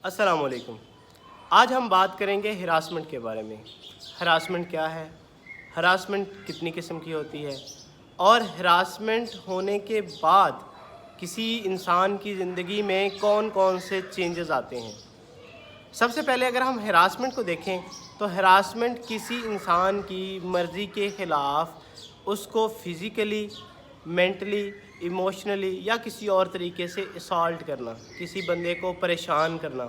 अस्सलाम वालेकुम। आज हम बात करेंगे हरासमेंट के बारे में। हरासमेंट क्या है, हरासमेंट कितनी किस्म की होती है और हरासमेंट होने के बाद किसी इंसान की ज़िंदगी में कौन कौन से चेंजेस आते हैं। सबसे पहले अगर हम हरासमेंट को देखें तो हरासमेंट किसी इंसान की मर्ज़ी के ख़िलाफ़ उसको फ़िज़िकली, मेंटली, इमोशनली या किसी और तरीके से असॉल्ट करना, किसी बंदे को परेशान करना।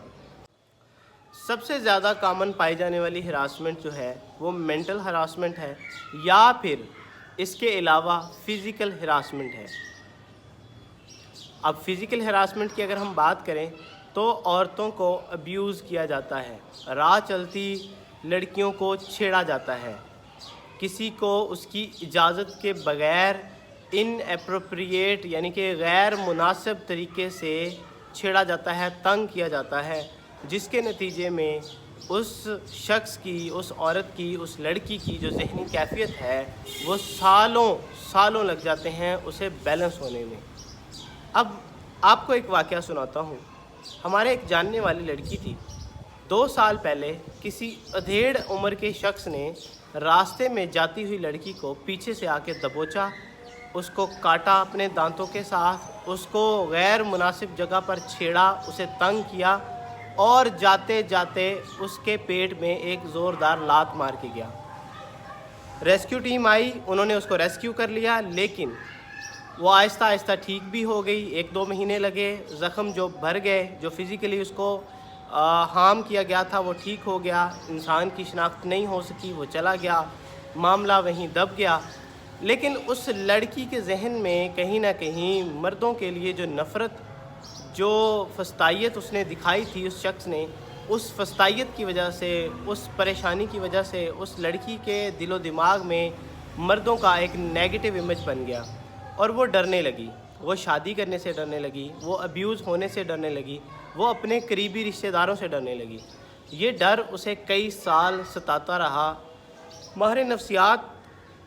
सबसे ज़्यादा कॉमन पाई जाने वाली हरासमेंट जो है वो मेंटल हरासमेंट है या फिर इसके अलावा फ़िज़िकल हरासमेंट है। अब फ़िज़िकल हरासमेंट की अगर हम बात करें तो औरतों को अब्यूज़ किया जाता है, राह चलती लड़कियों को छेड़ा जाता है, किसी को उसकी इजाज़त के बग़ैर इनएप्रोप्रिएट यानी कि गैर मुनासिब तरीके से छेड़ा जाता है, तंग किया जाता है, जिसके नतीजे में उस शख्स की, उस औरत की, उस लड़की की जो ज़हनी कैफ़ियत है वो सालों लग जाते हैं उसे बैलेंस होने में। अब आपको एक वाक़या सुनाता हूँ। हमारे एक जानने वाली लड़की थी। 2 साल पहले किसी अधेड़ उम्र के शख्स ने रास्ते में जाती हुई लड़की को पीछे से आके दबोचा, उसको काटा अपने दांतों के साथ, उसको गैर मुनासिब जगह पर छेड़ा, उसे तंग किया और जाते जाते उसके पेट में एक ज़ोरदार लात मार के गया। रेस्क्यू टीम आई, उन्होंने उसको रेस्क्यू कर लिया, लेकिन वो आहिस्ता आहिस्ता ठीक भी हो गई। 1-2 महीने लगे, ज़ख़म जो भर गए, जो फ़िज़िकली उसको हार्म किया गया था वो ठीक हो गया। इंसान की शिनाख्त नहीं हो सकी, वो चला गया, मामला वहीं दब गया। लेकिन उस लड़की के जहन में कहीं ना कहीं मर्दों के लिए जो नफ़रत, जो फस्तायत उसने दिखाई थी उस शख्स ने, उस फस्तायत की वजह से, उस परेशानी की वजह से उस लड़की के दिलो दिमाग में मर्दों का एक नेगेटिव इमेज बन गया और वो डरने लगी। वो शादी करने से डरने लगी, वो अब्यूज़ होने से डरने लगी, वो अपने करीबी रिश्तेदारों से डरने लगी। ये डर उसे कई साल सताता रहा। माहिर नफ्सियात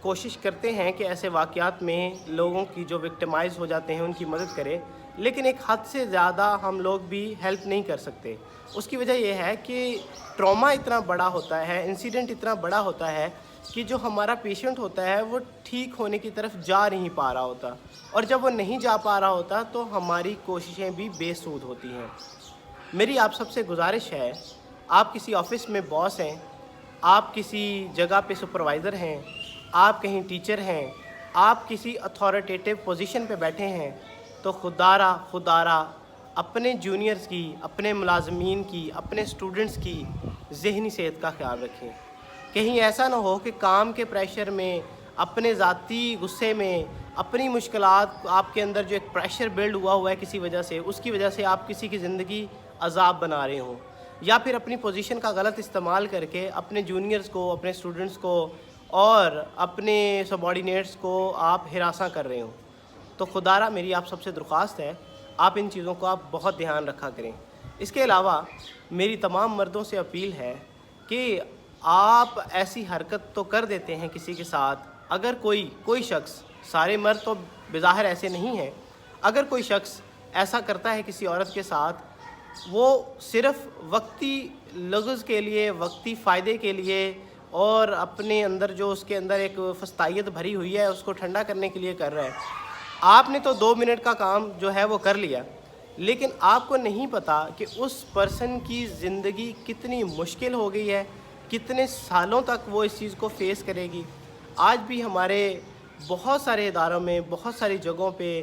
कोशिश करते हैं कि ऐसे वाक़यात में लोगों की जो विक्टिमाइज़ हो जाते हैं उनकी मदद करें, लेकिन एक हद से ज़्यादा हम लोग भी हेल्प नहीं कर सकते। उसकी वजह यह है कि ट्रॉमा इतना बड़ा होता है, इंसिडेंट इतना बड़ा होता है कि जो हमारा पेशेंट होता है वो ठीक होने की तरफ जा नहीं पा रहा होता, और जब वो नहीं जा पा रहा होता तो हमारी कोशिशें भी बेसूद होती हैं। मेरी आप सबसे गुजारिश है, आप किसी ऑफ़िस में बॉस हैं, आप किसी जगह पे सुपरवाइज़र हैं, आप कहीं टीचर हैं, आप किसी अथॉरिटेटिव पोजीशन पे बैठे हैं, तो खुदारा अपने जूनियर्स की, अपने मुलाजमीन की, अपने स्टूडेंट्स की ज़हनी सेहत का ख़्याल रखें। कहीं ऐसा ना हो कि काम के प्रेशर में, अपने ज़ाती गुस्से में, अपनी मुश्किलात, आपके अंदर जो एक प्रेशर बिल्ड हुआ है किसी वजह से, उसकी वजह से आप किसी की ज़िंदगी अज़ाब बना रहे हो, या फिर अपनी पोजीशन का गलत इस्तेमाल करके अपने जूनियर्स को, अपने स्टूडेंट्स को और अपने सबॉर्डिनेट्स को आप हिरासा कर रहे हो। तो खुदारा मेरी आप सबसे दरख्वास्त है, आप इन चीज़ों को आप बहुत ध्यान रखा करें। इसके अलावा मेरी तमाम मर्दों से अपील है कि आप ऐसी हरकत तो कर देते हैं किसी के साथ, अगर कोई शख्स, सारे मर्द तो बेज़ाहिर ऐसे नहीं हैं, अगर कोई शख्स ऐसा करता है किसी औरत के साथ, वो सिर्फ़ वक्ती लग़्ज़ के लिए, वक्ती फ़ायदे के लिए और अपने अंदर जो उसके अंदर एक फस्तायत भरी हुई है उसको ठंडा करने के लिए कर रहा है। आपने तो 2 मिनट का काम जो है वो कर लिया, लेकिन आपको नहीं पता कि उस पर्सन की ज़िंदगी कितनी मुश्किल हो गई है, कितने सालों तक वो इस चीज़ को फ़ेस करेगी। आज भी हमारे बहुत सारे इदारों में, बहुत सारी जगहों पे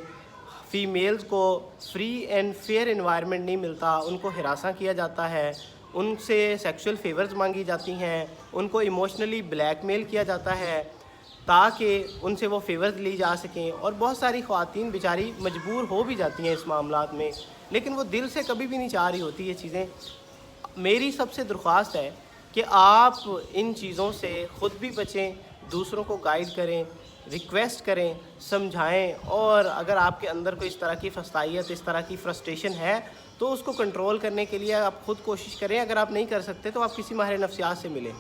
फ़ीमेल्स को फ्री एंड फेयर एनवायरनमेंट नहीं मिलता, उनको हिरासा किया जाता है, उनसे सेक्सुअल फेवर्स मांगी जाती हैं, उनको इमोशनली ब्लैकमेल किया जाता है ताकि उनसे वो फेवर्स ली जा सकें, और बहुत सारी ख़वातीन बेचारी मजबूर हो भी जाती हैं इस मामलात में, लेकिन वो दिल से कभी भी नहीं चाह रही होती ये चीज़ें। मेरी सबसे दरख्वास्त है कि आप इन चीज़ों से ख़ुद भी बचें, दूसरों को गाइड करें, रिक्वेस्ट करें, समझाएं, और अगर आपके अंदर कोई इस तरह की फस्तायत, इस तरह की फ्रस्ट्रेशन है तो उसको कंट्रोल करने के लिए आप ख़ुद कोशिश करें। अगर आप नहीं कर सकते तो आप किसी माहिर नफ्सियात से मिलें।